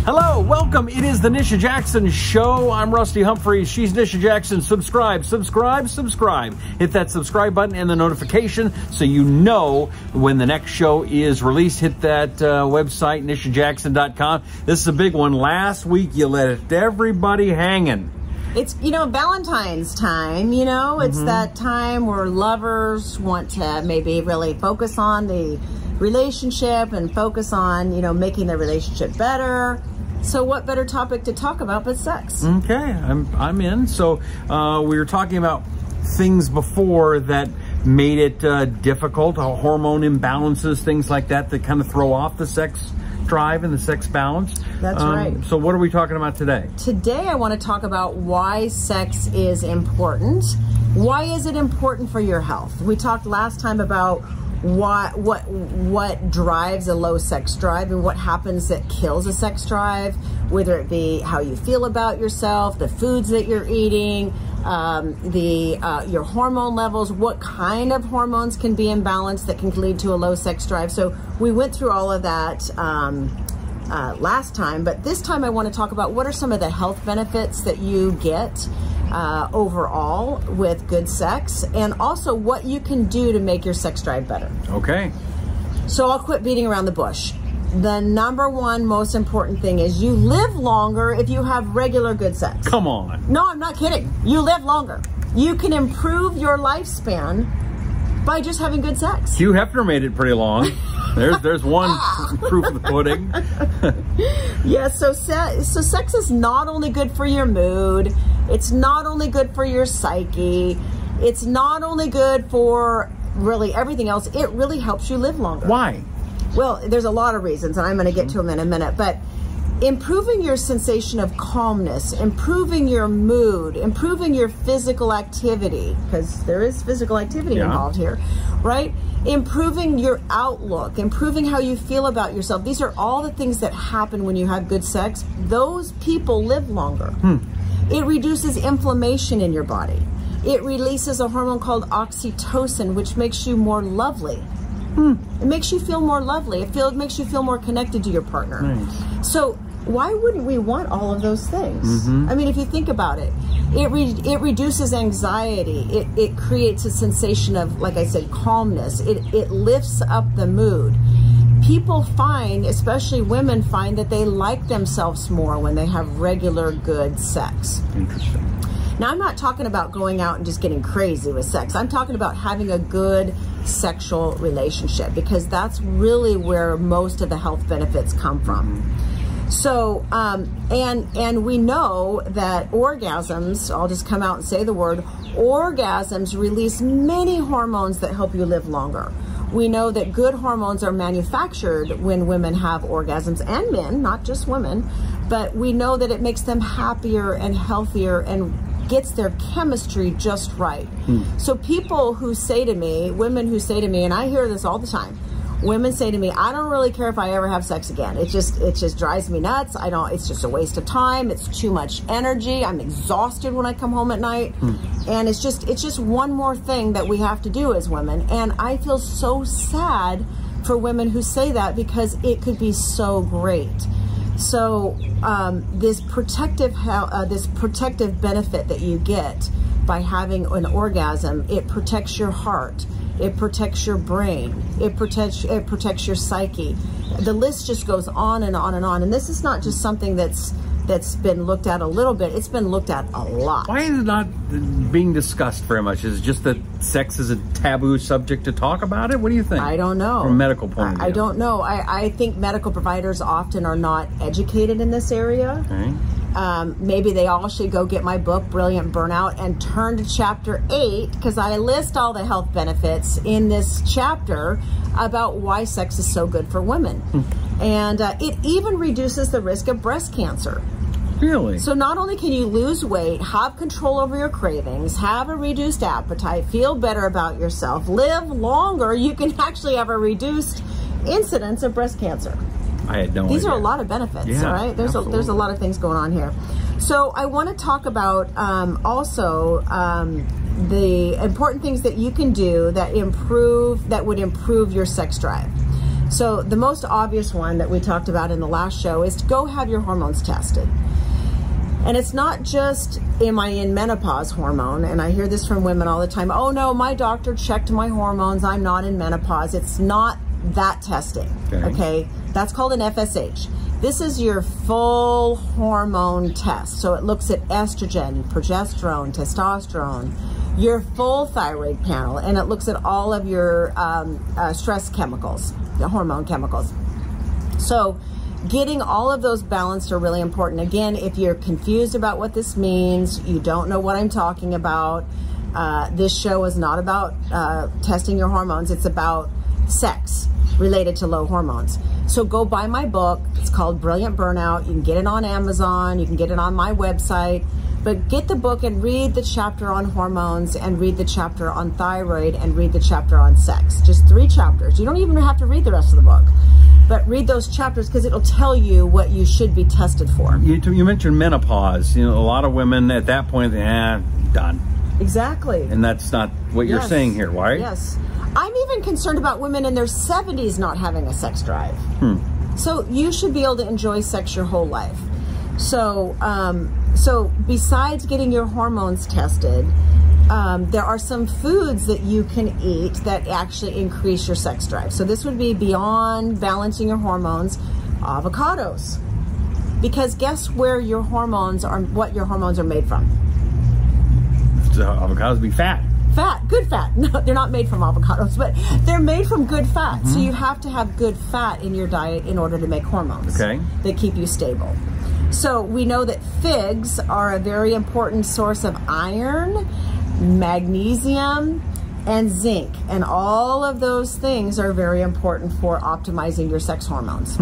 Hello, welcome. It is the Nisha Jackson Show. I'm Rusty Humphries. She's Nisha Jackson. Subscribe, subscribe, subscribe. Hit that subscribe button and the notification so you know when the next show is released. Hit that website, nishajackson.com. This is a big one. Last week, you let everybody hanging. It's, Valentine's time, it's that time where lovers want to maybe really focus on the relationship and focus on, making the relationship better. So what better topic to talk about but sex? Okay, I'm in. So we were talking about things before that made it difficult, hormone imbalances, things like that kind of throw off the sex drive and the sex balance. That's right. So what are we talking about today? Today I want to talk about why sex is important. Why is it important for your health? We talked last time about what drives a low sex drive and what happens that kills a sex drive, whether it be how you feel about yourself, the foods that you're eating, your hormone levels, what kind of hormones can be imbalanced that can lead to a low sex drive. So we went through all of that last time, but this time I want to talk about what are some of the health benefits that you get overall with good sex, and also what you can do to make your sex drive better. Okay. So I'll quit beating around the bush. The number one most important thing is you live longer if you have regular good sex. Come on. No, I'm not kidding. You live longer. You can improve your lifespan by just having good sex. Hugh Hefner made it pretty long. There's one proof of the pudding. Yeah, so sex is not only good for your mood, it's not only good for your psyche, it's not only good for really everything else, it really helps you live longer. Why? Well, there's a lot of reasons, and I'm going to get to them in a minute, but improving your sensation of calmness, improving your mood, improving your physical activity, because there is physical activity involved here, right? Improving your outlook, improving how you feel about yourself. These are all the things that happen when you have good sex. Those people live longer. It reduces inflammation in your body. It releases a hormone called oxytocin, which makes you more lovely. It makes you feel more lovely. It makes you feel more connected to your partner. Nice. So why wouldn't we want all of those things? I mean, if you think about it, it reduces anxiety. It creates a sensation of, like I said, calmness. It lifts up the mood. People find, especially women find, that they like themselves more when they have regular good sex. Interesting. Now, I'm not talking about going out and just getting crazy with sex. I'm talking about having a good sexual relationship, because that's really where most of the health benefits come from. So, and we know that orgasms, I'll just come out and say the word, orgasms release many hormones that help you live longer. We know that good hormones are manufactured when women have orgasms, and men, not just women, but we know that it makes them happier and healthier and gets their chemistry just right. So people who say to me, women who say to me, and I hear this all the time, women say to me, I don't really care if I ever have sex again. It just drives me nuts. It's just a waste of time. It's too much energy. I'm exhausted when I come home at night. And it's just one more thing that we have to do as women. And I feel so sad for women who say that, because it could be so great. So this protective benefit that you get by having an orgasm, it protects your heart, it protects your brain, it protects your psyche. The list just goes on and on and on. And this is not just something that's been looked at a little bit, it's been looked at a lot. Why is it not being discussed very much? Is it just that sex is a taboo subject to talk about it? What do you think? I don't know. From a medical point of view. I don't know. I think medical providers often are not educated in this area. Okay. Maybe they all should go get my book, Brilliant Burnout, and turn to chapter 8, because I list all the health benefits in this chapter about why sex is so good for women. And it even reduces the risk of breast cancer. Really? So not only can you lose weight, have control over your cravings, have a reduced appetite, feel better about yourself, live longer, you can actually have a reduced incidence of breast cancer. I had no idea. These are a lot of benefits, yeah, all right? There's a lot of things going on here. So I want to talk about also the important things that you can do that would improve your sex drive. So the most obvious one that we talked about in the last show is to go have your hormones tested. And it's not just, am I in menopause hormone? And I hear this from women all the time. Oh no, my doctor checked my hormones. I'm not in menopause. It's not that testing, okay? That's called an FSH. This is your full hormone test. So it looks at estrogen, progesterone, testosterone, your full thyroid panel, and it looks at all of your stress chemicals, the hormone chemicals. So getting all of those balanced are really important. Again, if you're confused about what this means, you don't know what I'm talking about, this show is not about testing your hormones. It's about sex related to low hormones. So go buy my book. It's called Brilliant Burnout. You can get it on Amazon. You can get it on my website. But get the book and read the chapter on hormones and read the chapter on thyroid and read the chapter on sex. Just 3 chapters. You don't even have to read the rest of the book. But read those chapters because it'll tell you what you should be tested for. You mentioned menopause. You know, a lot of women at that point, done. Exactly. And that's not what you're saying here, right? Yes. I'm even concerned about women in their 70s not having a sex drive. So you should be able to enjoy sex your whole life. So, so besides getting your hormones tested, there are some foods that you can eat that actually increase your sex drive. So this would be beyond balancing your hormones, avocados. Because guess where your hormones are, what your hormones are made from? So avocados be fat. Fat, good fat. No, they're not made from avocados, but they're made from good fat. So you have to have good fat in your diet in order to make hormones that keep you stable. So we know that figs are a very important source of iron, magnesium, and zinc. And all of those things are very important for optimizing your sex hormones.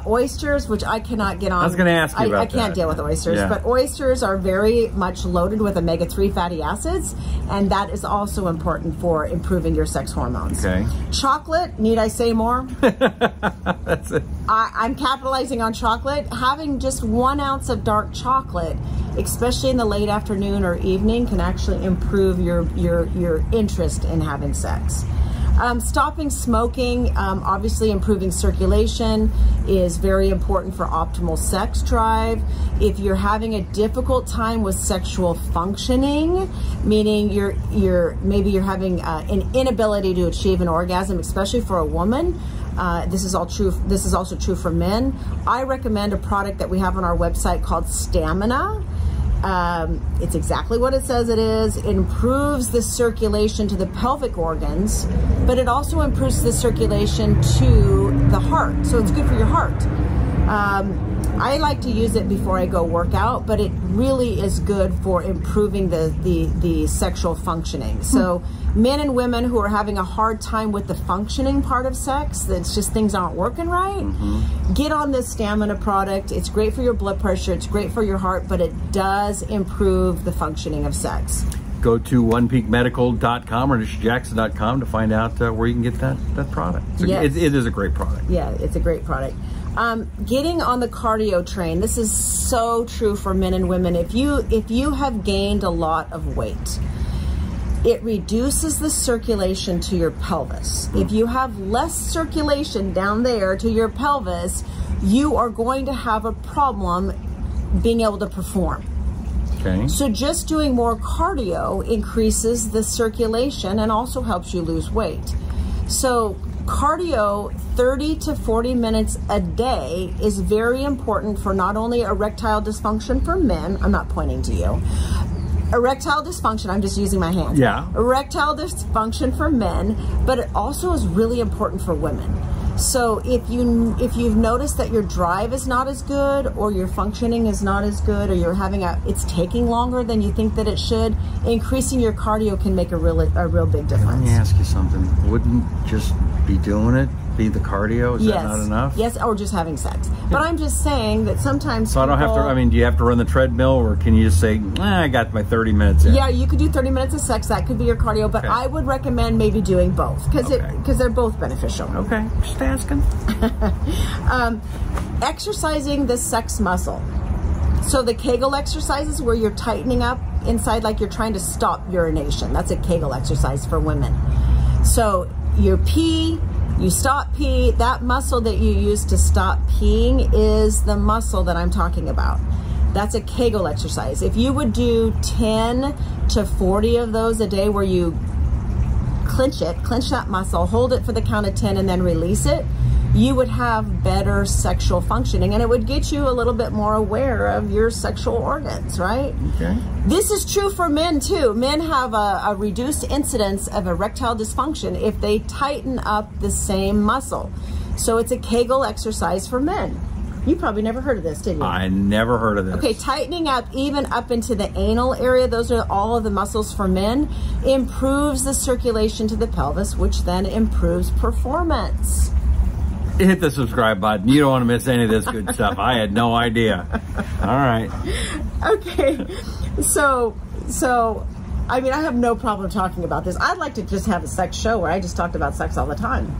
Oysters, which I cannot get on. I was going to ask you about I can't deal with oysters, but oysters are very much loaded with omega-3 fatty acids, and that is also important for improving your sex hormones. Chocolate, need I say more? That's it. I'm capitalizing on chocolate. Having just 1 ounce of dark chocolate, especially in the late afternoon or evening, can actually improve your interest in having sex. Stopping smoking, obviously improving circulation is very important for optimal sex drive. If you're having a difficult time with sexual functioning, meaning maybe you're having an inability to achieve an orgasm, especially for a woman, this is also true for men. I recommend a product that we have on our website called Stamina. It's exactly what it says it is. It improves the circulation to the pelvic organs, but it also improves the circulation to the heart. So it's good for your heart. I like to use it before I go work out, but it really is good for improving the sexual functioning. So men and women who are having a hard time with the functioning part of sex, that's just things aren't working right, get on this Stamina product. It's great for your blood pressure, it's great for your heart, but it does improve the functioning of sex. Go to onepeakmedical.com or nishajackson.com to find out where you can get that product. So it is a great product. Yeah, it's a great product. Getting on the cardio train. This is so true for men and women. If you have gained a lot of weight, it reduces the circulation to your pelvis. If you have less circulation down there to your pelvis, you are going to have a problem being able to perform. So just doing more cardio increases the circulation and also helps you lose weight. So cardio, 30 to 40 minutes a day, is very important for not only erectile dysfunction for men. I'm not pointing to you. Erectile dysfunction, I'm just using my hands. Erectile dysfunction for men, but it also is really important for women. So if you've noticed that your drive is not as good, or your functioning is not as good, or you're having it's taking longer than you think that it should, increasing your cardio can make a real big difference. Let me ask you something. Wouldn't just be doing it be the cardio? Is that not enough? Yes, or just having sex. But I'm just saying that sometimes I don't have to, I mean, do you have to run the treadmill, or can you just say, I got my 30 minutes in? Yeah, you could do 30 minutes of sex. That could be your cardio, but I would recommend maybe doing both because they're both beneficial. Okay, just asking. Exercising the sex muscle. So the Kegel exercises where you're tightening up inside like you're trying to stop urination. That's a Kegel exercise for women. So your pee, You stop pee. That muscle that you use to stop peeing is the muscle that I'm talking about. That's a Kegel exercise. If you would do 10 to 40 of those a day where you clench that muscle, hold it for the count of 10 and then release it, you would have better sexual functioning, and it would get you a little bit more aware of your sexual organs, right? Okay. This is true for men too. Men have a reduced incidence of erectile dysfunction if they tighten up the same muscle. So it's a Kegel exercise for men. You probably never heard of this, did you? I never heard of this. Okay, tightening up even up into the anal area, those are all of the muscles for men, improves the circulation to the pelvis, which then improves performance. Hit the subscribe button. You don't want to miss any of this good stuff. I had no idea. All right. Okay, so I mean, I have no problem talking about this. I'd like to just have a sex show where I just talked about sex all the time,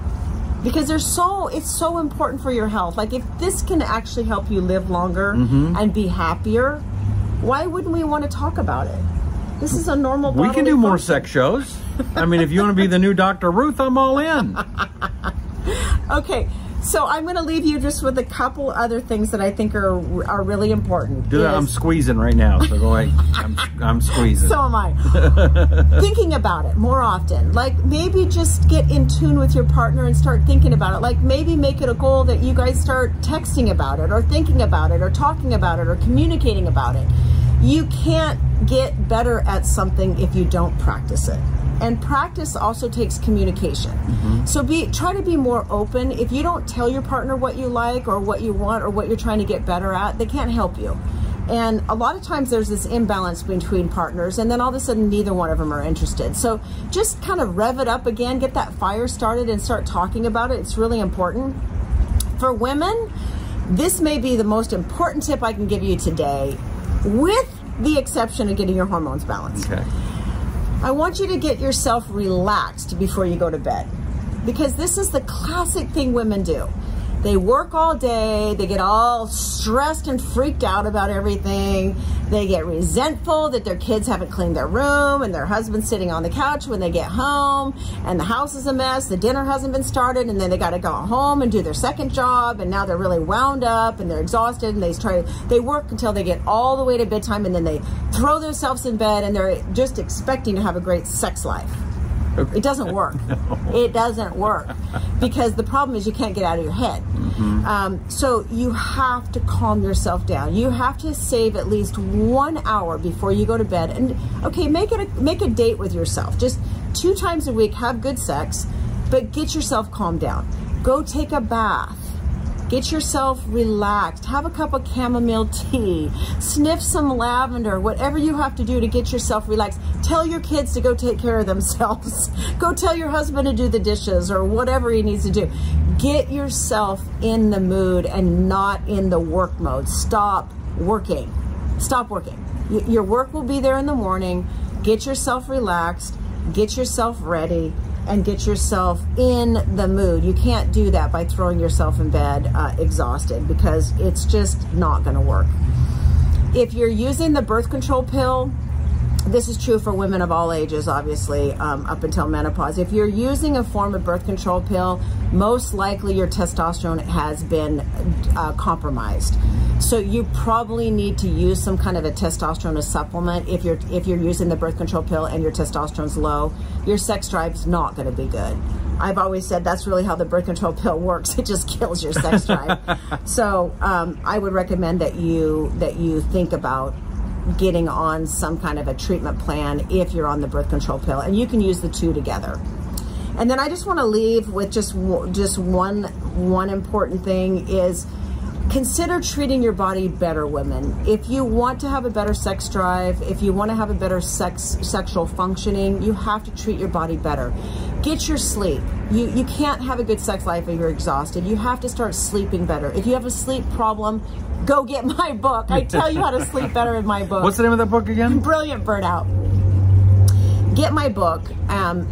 because it's so important for your health. Like, if this can actually help you live longer and be happier, why wouldn't we want to talk about it? This is a normal bodily We can do more function. sex shows. I mean, if you want to be the new Dr. Ruth, I'm all in. Okay, so I'm going to leave you just with a couple other things that I think are really important. I'm squeezing right now, so go ahead. I'm squeezing. So am I. Thinking about it more often. Like, maybe just get in tune with your partner and start thinking about it. Like, maybe make it a goal that you guys start texting about it, or thinking about it, or talking about it, or communicating about it. You can't get better at something if you don't practice it. And practice also takes communication. So try to be more open. If you don't tell your partner what you like or what you want or what you're trying to get better at, they can't help you. And a lot of times there's this imbalance between partners, and then all of a sudden neither one of them are interested. So just kind of rev it up again, get that fire started and start talking about it. It's really important. For women, this may be the most important tip I can give you today, with the exception of getting your hormones balanced. Okay. I want you to get yourself relaxed before you go to bed, because this is the classic thing women do. They work all day, they get all stressed and freaked out about everything. They get resentful that their kids haven't cleaned their room, and their husband's sitting on the couch when they get home, and the house is a mess, the dinner hasn't been started, and then they got to go home and do their second job, and now they're really wound up and they're exhausted, and they work until they get all the way to bedtime, and then they throw themselves in bed, and they're just expecting to have a great sex life. It doesn't work. No. It doesn't work, because the problem is you can't get out of your head. So you have to calm yourself down. You have to save at least 1 hour before you go to bed. And okay, make a date with yourself. Just 2 times a week, have good sex, but get yourself calmed down. Go take a bath. Get yourself relaxed. Have a cup of chamomile tea. Sniff some lavender. Whatever you have to do to get yourself relaxed. Tell your kids to go take care of themselves. Go tell your husband to do the dishes, or whatever he needs to do. Get yourself in the mood and not in the work mode. Stop working. Stop working. Your work will be there in the morning. Get yourself relaxed. Get yourself ready. And get yourself in the mood. You can't do that by throwing yourself in bed exhausted, because it's just not going to work. If you're using the birth control pill, this is true for women of all ages, obviously, up until menopause. If you're using a form of birth control pill, most likely your testosterone has been compromised. So you probably need to use some kind of a testosterone supplement. If you're using the birth control pill and your testosterone's low, your sex drive's not going to be good. I've always said that's really how the birth control pill works. It just kills your sex drive. So I would recommend that you think about getting on some kind of a treatment plan if you're on the birth control pill, and you can use the two together. And then I just want to leave with just one important thing is, consider treating your body better, women. If you want to have a better sex drive, if you want to have a better sexual functioning, you have to treat your body better. Get your sleep. You can't have a good sex life if you're exhausted. You have to start sleeping better. If you have a sleep problem, go get my book. I tell you how to sleep better in my book. What's the name of that book again? Brilliant Burnout. Get my book.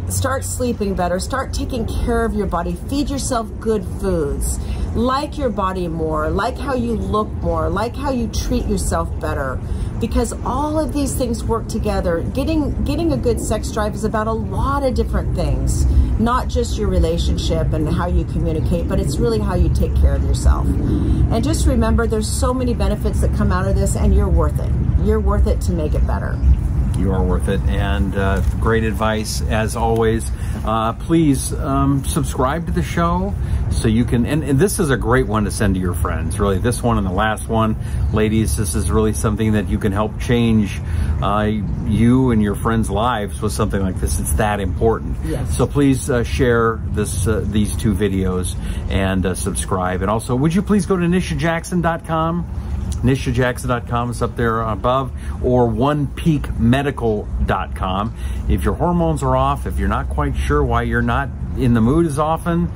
Start sleeping better. Start taking care of your body. Feed yourself good foods. Like your body more. Like how you look more. Like how you treat yourself better. Because all of these things work together. Getting a good sex drive is about a lot of different things. not just your relationship and how you communicate, but it's really how you take care of yourself. And just remember, there's so many benefits that come out of this, and you're worth it. You're worth it to make it better. You are worth it, and great advice as always. Please subscribe to the show so you can, and this is a great one to send to your friends, really. This one and the last one, ladies, this is really something that you can help change you and your friends' lives with something like this. It's that important. Yes. So please share these two videos and subscribe. And also, would you please go to nishajackson.com? NishaJackson.com is up there above, or onepeakmedical.com. If your hormones are off, if you're not quite sure why you're not in the mood as often,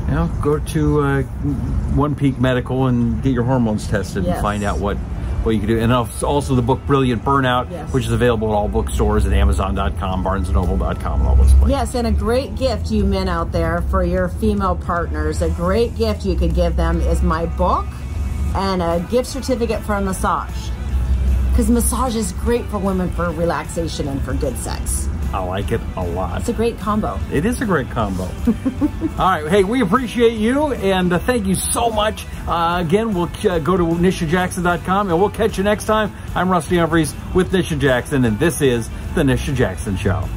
you know, go to One Peak Medical and get your hormones tested. Yes. And find out what you can do. And also the book Brilliant Burnout, yes, which is available at all bookstores at Amazon.com, BarnesandNoble.com, and all those places. Yes, and a great gift, you men out there, for your female partners, a great gift you could give them is my book and a gift certificate for a massage, because massage is great for women for relaxation and for good sex. I like it a lot. It's a great combo. It is a great combo. All right. Hey, we appreciate you, and thank you so much. Again, we'll go to NishaJackson.com, and we'll catch you next time. I'm Rusty Humphries with Nisha Jackson, and this is The Nisha Jackson Show.